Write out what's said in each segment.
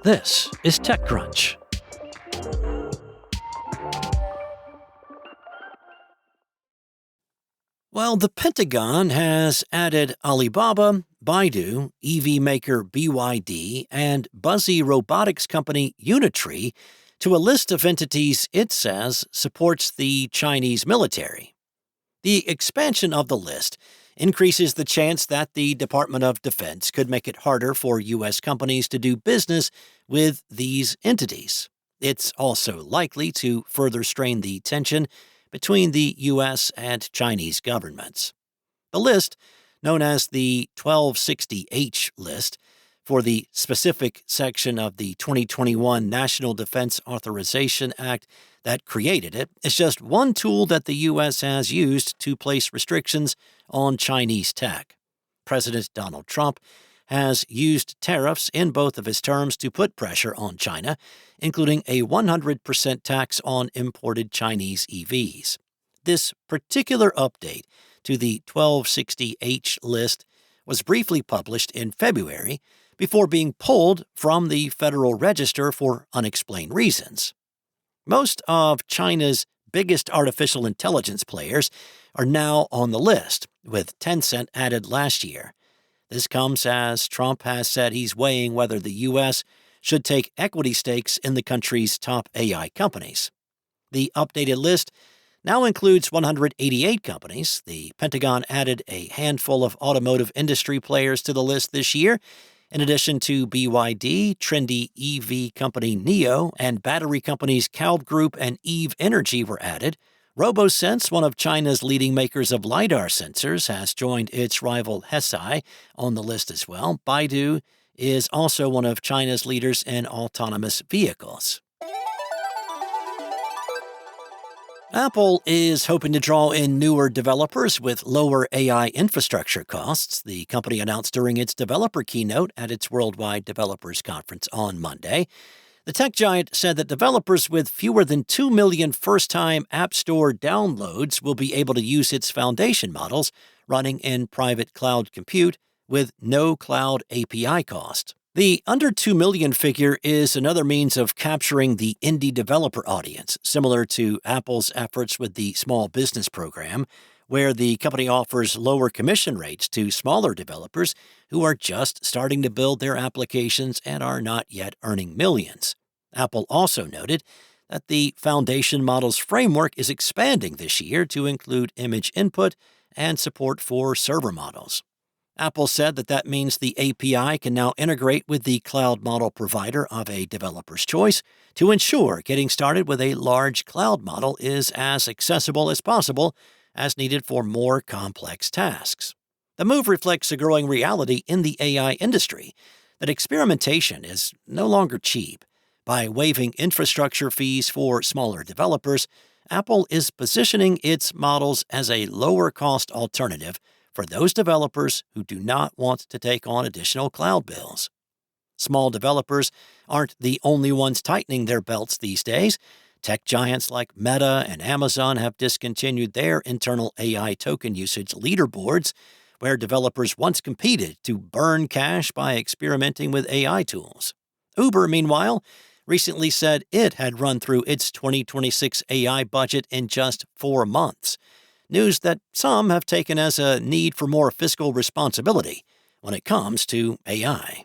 This is TechCrunch. Well, the Pentagon has added Alibaba, Baidu, EV maker BYD, and buzzy robotics company Unitree to a list of entities it says supports the Chinese military. The expansion of the list increases the chance that the Department of Defense could make it harder for U.S. companies to do business with these entities. It's also likely to further strain the tension between the U.S. and Chinese governments. The list, known as the 1260H list, for the specific section of the 2021 National Defense Authorization Act that created it, is just one tool that the U.S. has used to place restrictions on Chinese tech. President Donald Trump has used tariffs in both of his terms to put pressure on China, including a 100% tax on imported Chinese EVs. This particular update to the 1260H list was briefly published in February before being pulled from the Federal Register for unexplained reasons. Most of China's biggest artificial intelligence players are now on the list, with Tencent added last year. This comes as Trump has said he's weighing whether the U.S. should take equity stakes in the country's top AI companies. The updated list now includes 188 companies. The Pentagon added a handful of automotive industry players to the list this year. In addition to BYD, trendy EV company NIO, and battery companies Kalb Group and Eve Energy were added. RoboSense, one of China's leading makers of LiDAR sensors, has joined its rival Hesai on the list as well. Baidu is also one of China's leaders in autonomous vehicles. Apple is hoping to draw in newer developers with lower AI infrastructure costs, the company announced during its developer keynote at its Worldwide Developers Conference on Monday. The tech giant said that developers with fewer than 2 million first-time App Store downloads will be able to use its foundation models running in private cloud compute with no cloud API cost. The under 2 million figure is another means of capturing the indie developer audience, similar to Apple's efforts with the Small Business Program, where the company offers lower commission rates to smaller developers who are just starting to build their applications and are not yet earning millions. Apple also noted that the foundation model's framework is expanding this year to include image input and support for server models. Apple said that means the API can now integrate with the cloud model provider of a developer's choice to ensure getting started with a large cloud model is as accessible as possible as needed for more complex tasks. The move reflects a growing reality in the AI industry that experimentation is no longer cheap. By waiving infrastructure fees for smaller developers, Apple is positioning its models as a lower-cost alternative for those developers who do not want to take on additional cloud bills. Small developers aren't the only ones tightening their belts these days. Tech giants like Meta and Amazon have discontinued their internal AI token usage leaderboards, where developers once competed to burn cash by experimenting with AI tools. Uber, meanwhile, recently said it had run through its 2026 AI budget in just 4 months. News that some have taken as a need for more fiscal responsibility when it comes to AI.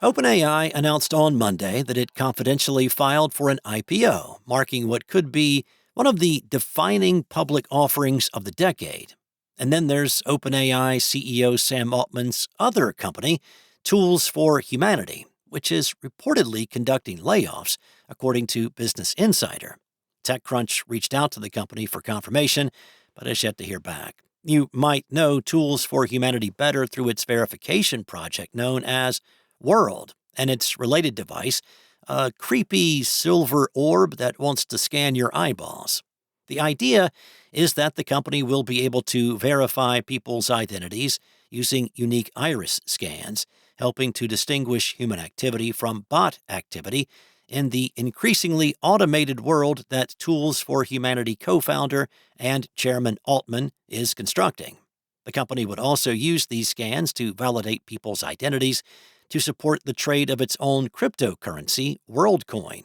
OpenAI announced on Monday that it confidentially filed for an IPO, marking what could be one of the defining public offerings of the decade. And then there's OpenAI CEO Sam Altman's other company, Tools for Humanity, which is reportedly conducting layoffs, according to Business Insider. TechCrunch reached out to the company for confirmation, but has yet to hear back. You might know Tools for Humanity better through its verification project known as World and its related device, a creepy silver orb that wants to scan your eyeballs. The idea is that the company will be able to verify people's identities using unique iris scans, helping to distinguish human activity from bot activity in the increasingly automated world that Tools for Humanity co-founder and chairman Altman is constructing. The company would also use these scans to validate people's identities to support the trade of its own cryptocurrency, WorldCoin.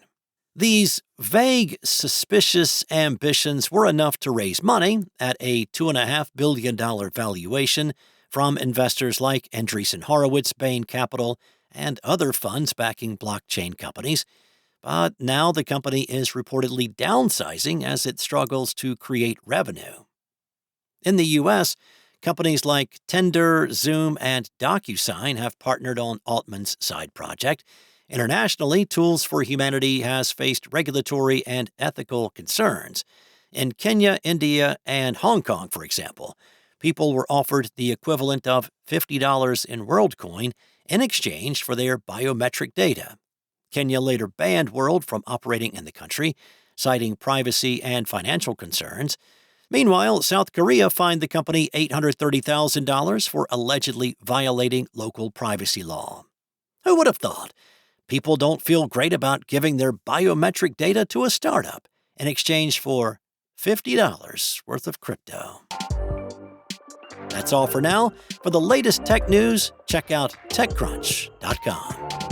These vague, suspicious ambitions were enough to raise money at a $2.5 billion valuation from investors like Andreessen Horowitz, Bain Capital, and other funds backing blockchain companies. But now the company is reportedly downsizing as it struggles to create revenue. In the U.S., companies like Tinder, Zoom, and DocuSign have partnered on Altman's side project. Internationally, Tools for Humanity has faced regulatory and ethical concerns. In Kenya, India, and Hong Kong, for example, people were offered the equivalent of $50 in WorldCoin in exchange for their biometric data. Kenya later banned World from operating in the country, citing privacy and financial concerns. Meanwhile, South Korea fined the company $830,000 for allegedly violating local privacy law. Who would have thought? People don't feel great about giving their biometric data to a startup in exchange for $50 worth of crypto. That's all for now. For the latest tech news, check out TechCrunch.com.